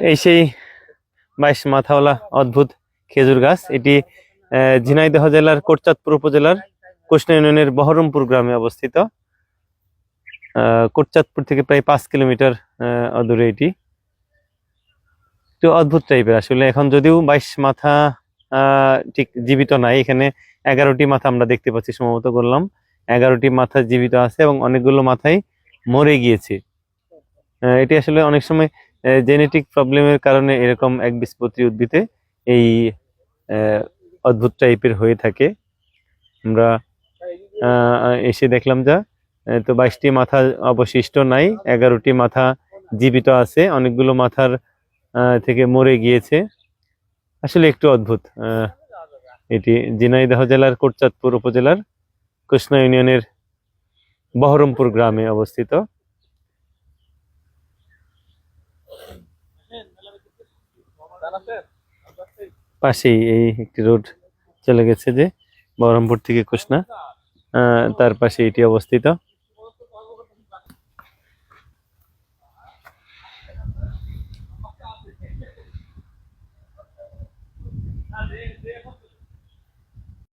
এই সেই 22 মাথাওয়ালা অদ্ভুত খেজুর গাছ। এটি ঝিনাইদহ জেলার কোটচাঁদপুর উপজেলার কৃষ্ণা ইউনিয়নের বহরমপুর গ্রামে অবস্থিত। কোটচাঁদপুর থেকে প্রায় 5 কিলোমিটার দূরে এটি। একটু অদ্ভুত টাইপের আসলে। এখন যদিও 22 মাথা ঠিক জীবিত নাই, এখানে 11টি মাথা আমরা দেখতে পাচ্ছি, সম্ভবত বললাম 11টি মাথা জীবিত আছে এবং অনেকগুলো মাথাই মরে গিয়েছে। এটি আসলে অনেক সময় জেনেটিক প্রবলেমের কারণে এরকম একবীজপত্রী উদ্ভিদে এই অদ্ভুত টাইপের হয়ে থাকে। আমরা এসে দেখলাম যা তো 22টি মাথা অবশিষ্ট নাই, 11টি মাথা জীবিত আছে, অনেকগুলো মাথার থেকে মরে গিয়েছে। আসলে একটু অদ্ভুত। এটি ঝিনাইদহ জেলার কোটচাঁদপুর উপজেলার কৃষ্ণা ইউনিয়নের বহরমপুর গ্রামে অবস্থিত। পাশেই এই একটি রোড চলে গেছে যে বহরমপুর থেকে কৃষ্ণা, তার পাশে এটি অবস্থিত।